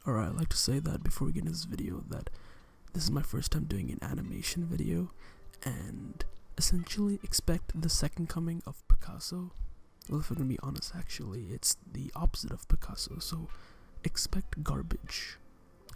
Alright, I'd like to say that before we get into this video that this is my first time doing an animation video, and essentially expect the second coming of Picasso. Well, if I'm gonna be honest, actually, it's the opposite of Picasso, so expect garbage.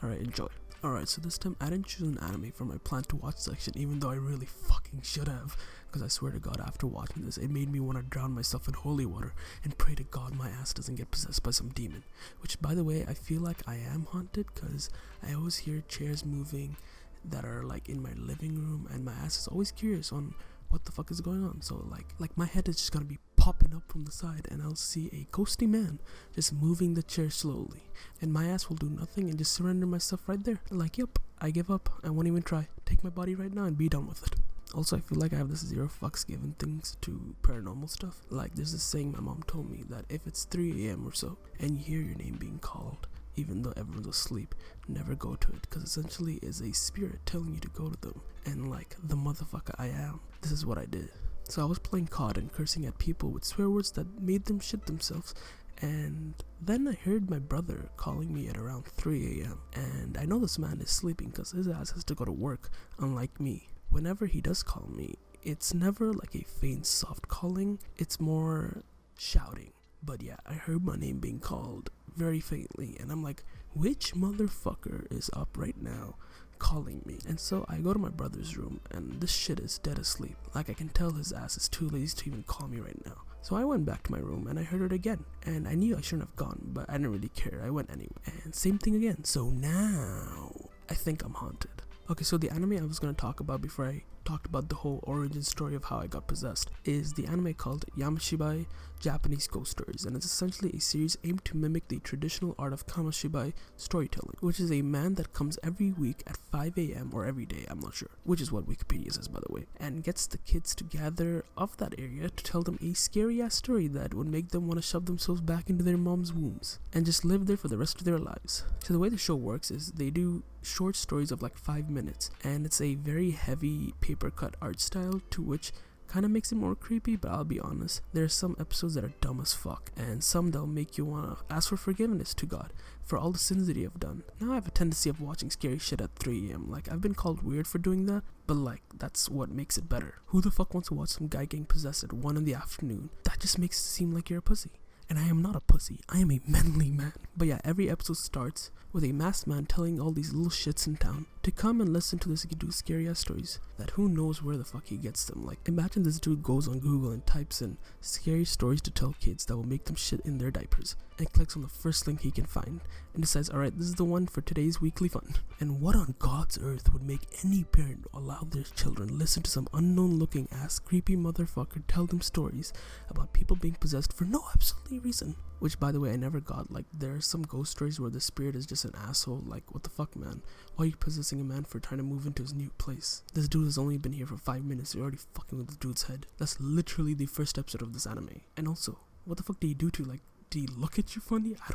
Alright, enjoy. Alright, so this time I didn't choose an anime for my plan to watch section, even though I really fucking should have, because I swear to God, after watching this, it made me want to drown myself in holy water and pray to God my ass doesn't get possessed by some demon. Which, by the way, I feel like I am haunted, because I always hear chairs moving that are like in my living room, and my ass is always curious on what the fuck is going on. So like my head is just gonna be popping up from the side, and I'll see a ghosty man just moving the chair slowly, and my ass will do nothing and just surrender myself right there. Like, yep, I give up. I won't even try. Take my body right now and be done with it. Also, I feel like I have this zero fucks given things to paranormal stuff. Like, there's this saying my mom told me that if it's 3 a.m. or so and you hear your name being called, even though everyone's asleep, never go to it, because essentially it's a spirit telling you to go to them. And like the motherfucker I am, this is what I did. So I was playing COD and cursing at people with swear words that made them shit themselves, and then I heard my brother calling me at around 3 a.m. And I know this man is sleeping because his ass has to go to work, unlike me. Whenever he does call me, it's never like a faint soft calling, it's more shouting. But yeah, I heard my name being called very faintly, and I'm like, which motherfucker is up right now calling me? And so I go to my brother's room, and this shit is dead asleep. Like, I can tell his ass is too lazy to even call me right now. So I went back to my room and I heard it again, and I knew I shouldn't have gone, but I didn't really care. I went anyway, and same thing again. So now I think I'm haunted. Okay, so the anime I was going to talk about before I talked about the whole origin story of how I got possessed is the anime called Yamishibai, Japanese Ghost Stories, and it's essentially a series aimed to mimic the traditional art of Yamishibai storytelling, which is a man that comes every week at 5 a.m. or every day, I'm not sure, which is what Wikipedia says, by the way, and gets the kids to gather of that area to tell them a scary ass story that would make them want to shove themselves back into their mom's wombs and just live there for the rest of their lives. So the way the show works is they do short stories of like 5 minutes, and it's a very heavy paper cut art style, to which kind of makes it more creepy. But I'll be honest, there are some episodes that are dumb as fuck, and some that'll make you want to ask for forgiveness to God for all the sins that you have done. Now I have a tendency of watching scary shit at 3 a.m. Like, I've been called weird for doing that, but like, that's what makes it better. Who the fuck wants to watch some guy getting possessed at 1 in the afternoon? That just makes it seem like you're a pussy. And I am not a pussy, I am a manly man. But yeah, every episode starts with a masked man telling all these little shits in town to come and listen to this dude's scary ass stories that who knows where the fuck he gets them. Like, imagine this dude goes on Google and types in scary stories to tell kids that will make them shit in their diapers, and clicks on the first link he can find and decides, alright, this is the one for today's weekly fun. And what on God's earth would make any parent allow their children listen to some unknown looking ass creepy motherfucker tell them stories about people being possessed for no absolute reason? Which, by the way, I never got. Like, there are some ghost stories where the spirit is just an asshole. Like, what the fuck, man? Why are you possessing a man for trying to move into his new place? This dude has only been here for 5 minutes. You're already fucking with the dude's head. That's literally the first episode of this anime. And also, what the fuck do you do to, like, do you look at you funny? I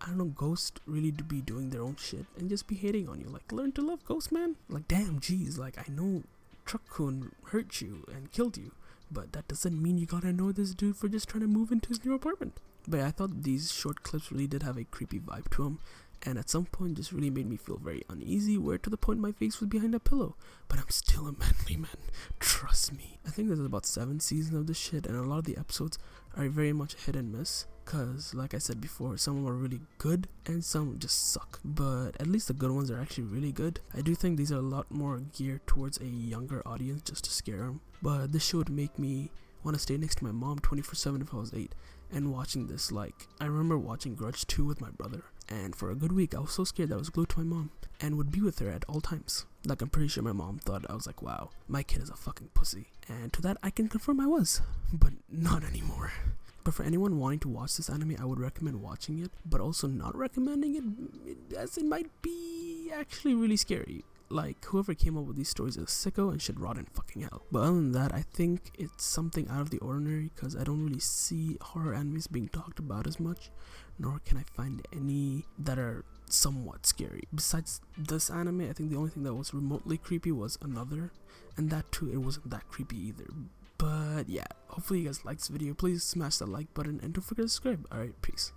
don't know. Ghosts really do be doing their own shit and just be hating on you. Like, learn to love ghosts, man. Like, damn, jeez. Like, I know Truck-kun hurt you and killed you, but that doesn't mean you gotta annoy this dude for just trying to move into his new apartment. But yeah, I thought these short clips really did have a creepy vibe to them, and at some point just really made me feel very uneasy, where to the point my face was behind a pillow. But I'm still a manly man, trust me. I think there's about 7 seasons of this shit, and a lot of the episodes are very much hit and miss, cause like I said before, some of them are really good and some just suck, but at least the good ones are actually really good. I do think these are a lot more geared towards a younger audience just to scare them, but this show would make me want to stay next to my mom 24/7 if I was 8. And watching this, like, I remember watching Grudge 2 with my brother, and for a good week I was so scared that I was glued to my mom and would be with her at all times. Like, I'm pretty sure my mom thought I was like, wow, my kid is a fucking pussy, and to that I can confirm I was, but not anymore. But for anyone wanting to watch this anime, I would recommend watching it, but also not recommending it, as it might be actually really scary. Like, whoever came up with these stories is a sicko and should rot in fucking hell. But other than that, I think it's something out of the ordinary, because I don't really see horror animes being talked about as much, nor can I find any that are somewhat scary. Besides this anime, I think the only thing that was remotely creepy was Another, and that too, it wasn't that creepy either. But yeah, hopefully you guys liked this video. Please smash that like button and don't forget to subscribe. Alright, peace.